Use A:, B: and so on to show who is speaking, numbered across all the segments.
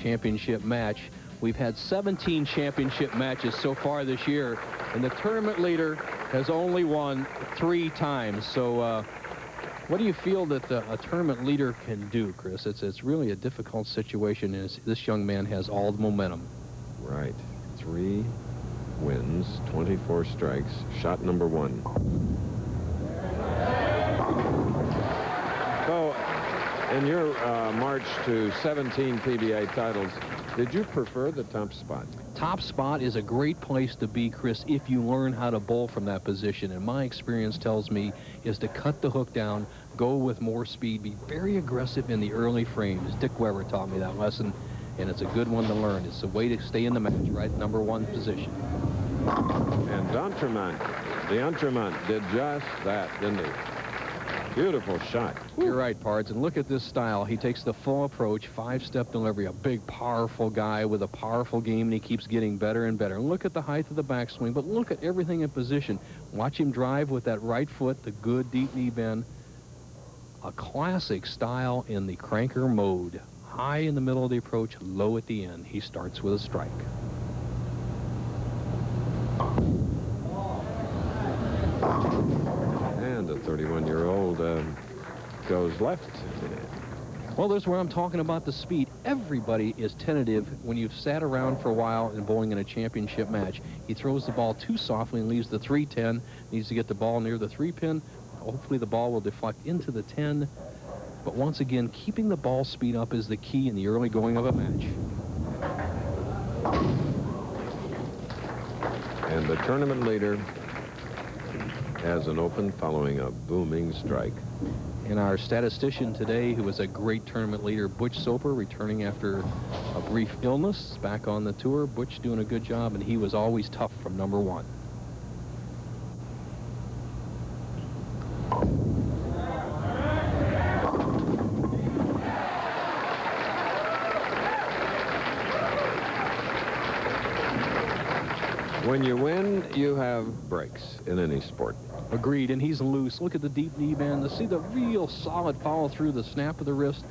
A: championship match. We've had 17 championship matches so far this year, and the tournament leader has only won 3 times. So what do you feel that a tournament leader can do, Chris? It's really a difficult situation, and this young man has all the momentum.
B: Right. 3 wins, 24 strikes, shot number 1. So, in your march to 17 PBA titles, did you prefer the top spot?
A: Top spot is a great place to be, Chris, if you learn how to bowl from that position. And my experience tells me is to cut the hook down, go with more speed, be very aggressive in the early frames. Dick Weber taught me that lesson, and it's a good one to learn. It's a way to stay in the match, right? Number 1 position.
B: And D'Entremont did just that, didn't he? Beautiful shot.
A: You're right, Pards, and look at this style. He takes the full approach, 5-step delivery, a big, powerful guy with a powerful game, and he keeps getting better and better. Look at the height of the backswing, but look at everything in position. Watch him drive with that right foot, the good deep knee bend. A classic style in the cranker mode. High in the middle of the approach, low at the end. He starts with a strike.
B: And a 31-year-old goes left.
A: Well, there's where I'm talking about the speed. Everybody is tentative when you've sat around for a while and bowling in a championship match. He throws the ball too softly and leaves the 3-10. Needs to get the ball near the 3-pin. Hopefully the ball will deflect into the 10. But once again, keeping the ball speed up is the key in the early going of a match.
B: And the tournament leader has an open following a booming strike.
A: And our statistician today, who was a great tournament leader, Butch Soper, returning after a brief illness, back on the tour. Butch doing a good job, and he was always tough from number 1.
B: When you win, you have breaks in any sport.
A: Agreed, and he's loose. Look at the deep knee bend. To see the real solid follow through, the snap of the wrist.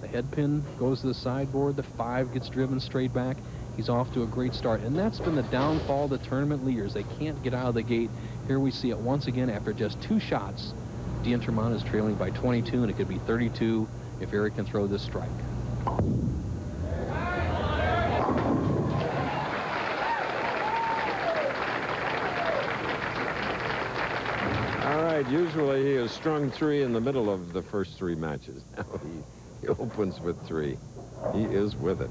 A: The head pin goes to the sideboard. The 5 gets driven straight back. He's off to a great start, and that's been the downfall of the tournament leaders. They can't get out of the gate. Here we see it once again after just 2 shots. D'Entremont is trailing by 22, and it could be 32 if Eric can throw this strike.
B: Usually he has strung 3 in the middle of the first 3 matches. Now he opens with 3. He is with it.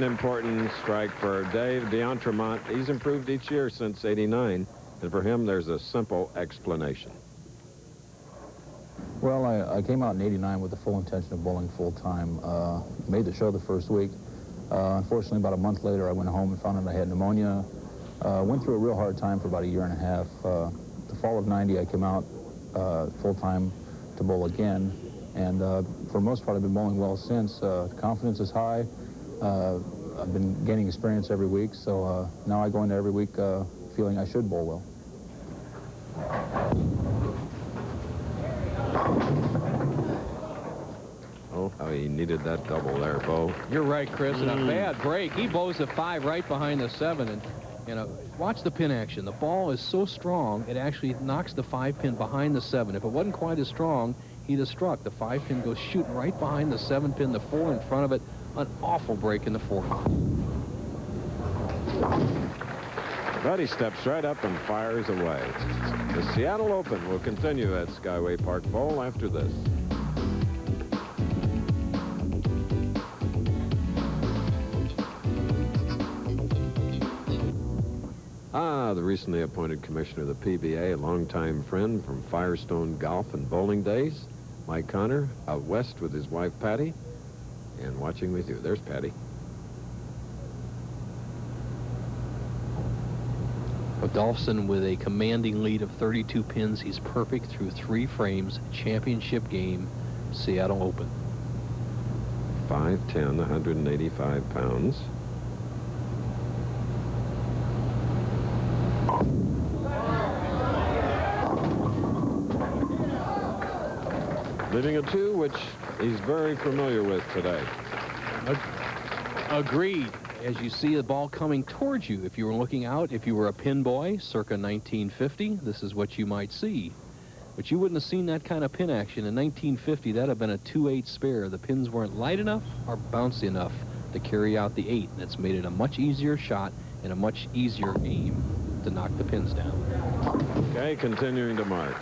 B: Important strike for Dave D'Entremont. He's improved each year since '89, and for him there's a simple explanation.
C: Well, I came out in '89 with the full intention of bowling full-time. Made the show the first week. Unfortunately, about a month later, I went home and found out I had pneumonia. Went through a real hard time for about a year and a half. The fall of '90, I came out full-time to bowl again. And for the most part, I've been bowling well since. Confidence is high. I've been gaining experience every week, so now I go into every week feeling I should bowl well.
B: Oh, how he needed that double there, Bo.
A: You're right, Chris, and a bad break. He bows the 5 right behind the 7, and you know, watch the pin action. The ball is so strong, it actually knocks the 5-pin behind the 7. If it wasn't quite as strong, he'd have struck. The 5-pin goes shooting right behind the 7-pin, the 4 in front of it. An awful break in the 4th.
B: But he steps right up and fires away. The Seattle Open will continue at Skyway Park Bowl after this. The recently appointed commissioner of the PBA, a longtime friend from Firestone Golf and Bowling days, Mike Connor, out west with his wife Patty, and watching with you. There's Patty.
A: Adolphson with a commanding lead of 32 pins. He's perfect through 3 frames. Championship game, Seattle Open.
B: 5'10", 185 pounds. Leaving a 2, which he's very familiar with today.
A: Agreed. As you see the ball coming towards you, if you were looking out, if you were a pin boy circa 1950, this is what you might see. But you wouldn't have seen that kind of pin action. In 1950, that would have been a 2-8 spare. The pins weren't light enough or bouncy enough to carry out the 8, and it's made it a much easier shot and a much easier game to knock the pins down.
B: Okay, continuing to mark.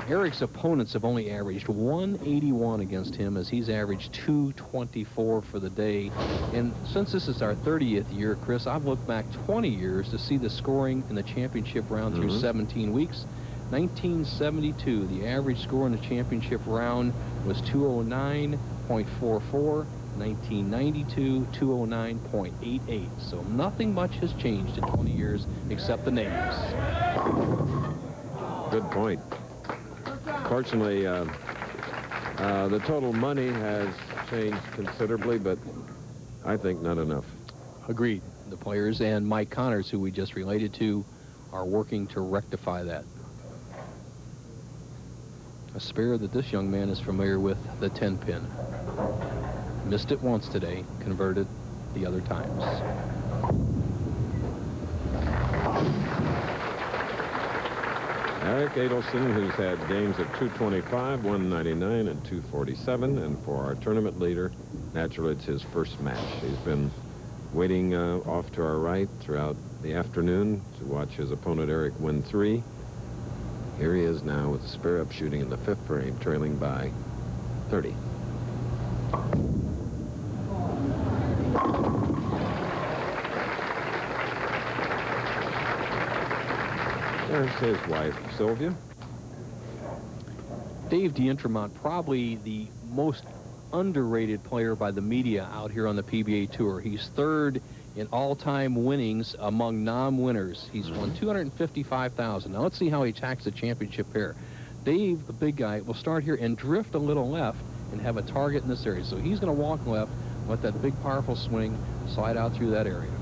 A: Eric's opponents have only averaged 181 against him, as he's averaged 224 for the day. And since this is our 30th year, Chris, I've looked back 20 years to see the scoring in the championship round through 17 weeks. 1972, the average score in the championship round was 209.44. 1992, 209.88. So nothing much has changed in 20 years except the names.
B: Good point. Fortunately, the total money has changed considerably, but I think not enough.
A: Agreed. The players and Mike Connors, who we just related to, are working to rectify that. A spare that this young man is familiar with, the 10-pin. Missed it once today, converted the other times.
B: Eric Adolphson, who's had games at 225, 199, and 247. And for our tournament leader, naturally, it's his first match. He's been waiting off to our right throughout the afternoon to watch his opponent, Eric, win 3. Here he is now with the spare up shooting in the 5th frame, trailing by 30. There's his wife, Sylvia.
A: Dave D'Entremont, probably the most underrated player by the media out here on the PBA Tour. He's 3rd in all-time winnings among non-winners. He's won $255,000. Now let's see how he attacks the championship pair. Dave, the big guy, will start here and drift a little left and have a target in this area. So he's going to walk left, let that big, powerful swing slide out through that area.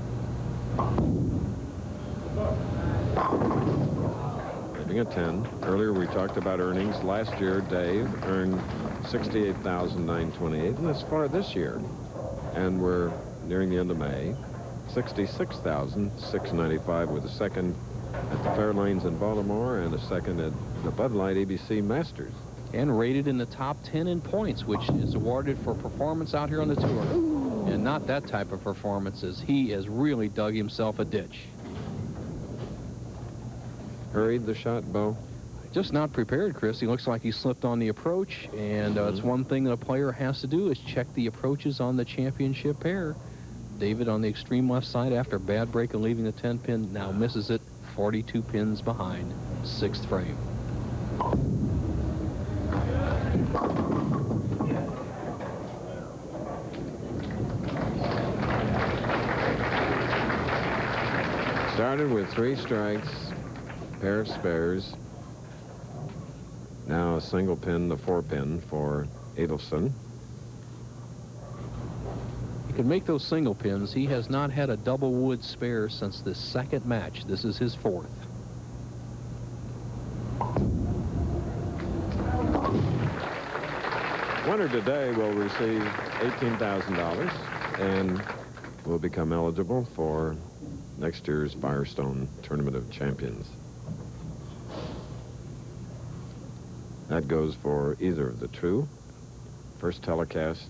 B: Leaving a 10. Earlier we talked about earnings. Last year, Dave earned $68,928, and that's far this year. And we're nearing the end of May. $66,695 with a second at the Fairlanes in Baltimore and a second at the Bud Light ABC Masters.
A: And rated in the top 10 in points, which is awarded for performance out here on the tour. And not that type of performance, as he has really dug himself a ditch.
B: Hurried the shot, Bo?
A: Just not prepared, Chris. He looks like he slipped on the approach, and it's one thing that a player has to do is check the approaches on the championship pair. David on the extreme left side after a bad break and leaving the 10-pin, now misses it 42 pins behind, 6th frame.
B: Started with 3 strikes, pair of spares. Now a single pin, the 4-pin for Adolphson.
A: He can make those single pins. He has not had a double wood spare since this 2nd match. This is his 4th.
B: Winner today will receive $18,000 and will become eligible for next year's Firestone Tournament of Champions. That goes for either of the 2. First telecast,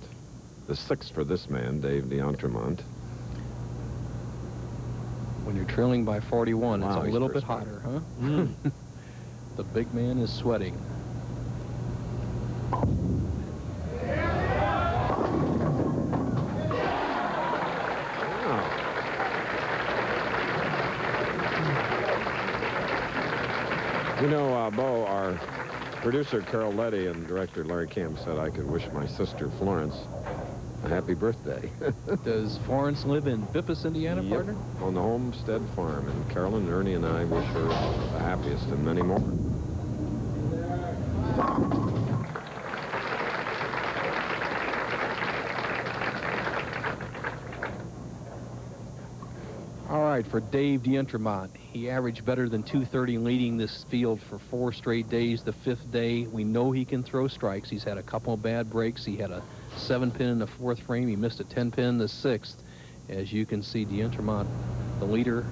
B: the 6th for this man, Dave D'Entremont.
A: When you're trailing by 41,
B: Wow,
A: it's a little bit hotter, huh? The big man is sweating.
B: You know, Bo, our producer Carol Letty and director Larry Camp said I could wish my sister Florence a happy birthday.
A: Does Florence live in Bippus, Indiana,
B: Yep,
A: partner?
B: on the Homestead Farm. And Carolyn, Ernie, and I wish her the happiest and many more.
A: All right, right, for Dave D'Entremont, he averaged better than 230 leading this field for 4 straight days. The 5th day, we know he can throw strikes. He's had a couple of bad breaks. He had a 7-pin in the 4th frame. He missed a 10-pin in the 6th. As you can see, D'Entremont, the leader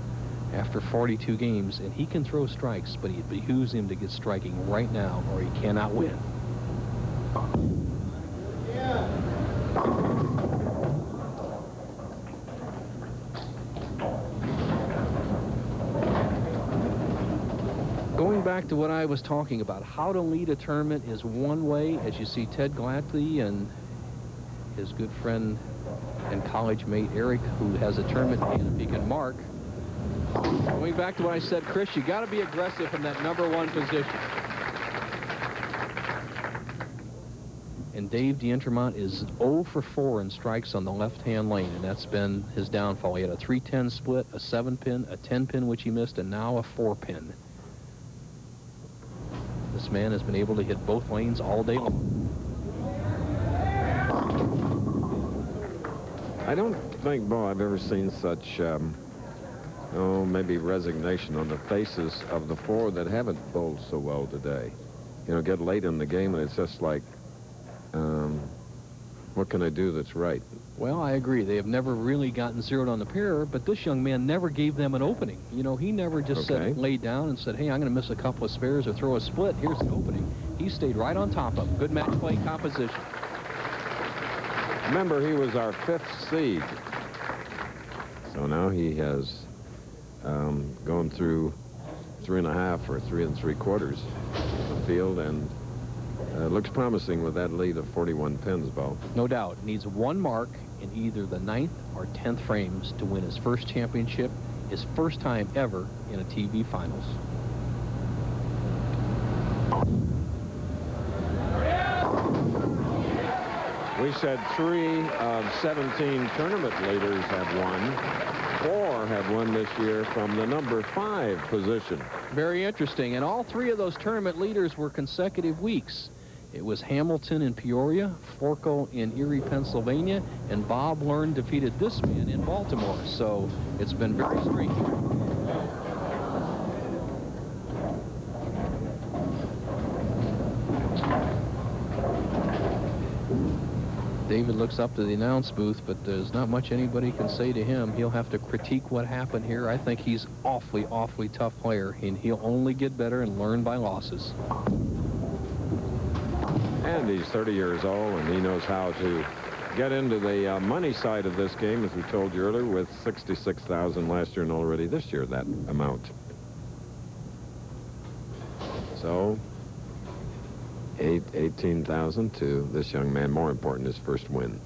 A: after 42 games, and he can throw strikes, but it behooves him to get striking right now or he cannot win. Going back to what I was talking about, how to lead a tournament is one way, as you see Ted Gladley and his good friend and college mate Eric, who has a tournament, and if he can mark. Going back to what I said, Chris, you got to be aggressive from that #1 position. And Dave D'Entremont is 0 for 4 in strikes on the left-hand lane, and that's been his downfall. He had a 3-10 split, a 7-pin, a 10-pin, which he missed, and now a 4-pin. This man has been able to hit both lanes all day long.
B: I don't think, Bo, I've ever seen such, maybe resignation on the faces of the 4 that haven't bowled so well today. You know, get late in the game and it's just like, what can I do that's right?
A: Well, I agree. They have never really gotten zeroed on the pair, but this young man never gave them an opening. You know, he never just laid down and said, hey, I'm going to miss a couple of spares or throw a split. Here's the opening. He stayed right on top of them. Good match play composition.
B: Remember, he was our 5th seed. So now he has gone through 3.5 or 3 3/4 of the field, and looks promising with that lead of 41 pins, Bo.
A: No doubt. Needs 1 mark in either the 9th or 10th frames to win his first championship, his first time ever in a TV finals.
B: We said 3 of 17 tournament leaders have won. 4 have won this year from the #5 position.
A: Very interesting. And all 3 of those tournament leaders were consecutive weeks. It was Hamilton in Peoria, Forco in Erie, Pennsylvania, and Bob Learn defeated this man in Baltimore. So it's been very streaky. David looks up to the announce booth, but there's not much anybody can say to him. He'll have to critique what happened here. I think he's awfully, awfully tough player, and he'll only get better and learn by losses.
B: And he's 30 years old, and he knows how to get into the money side of this game, as we told you earlier, with 66,000 last year and already this year that amount. So 18,000 to this young man. More important, his first win.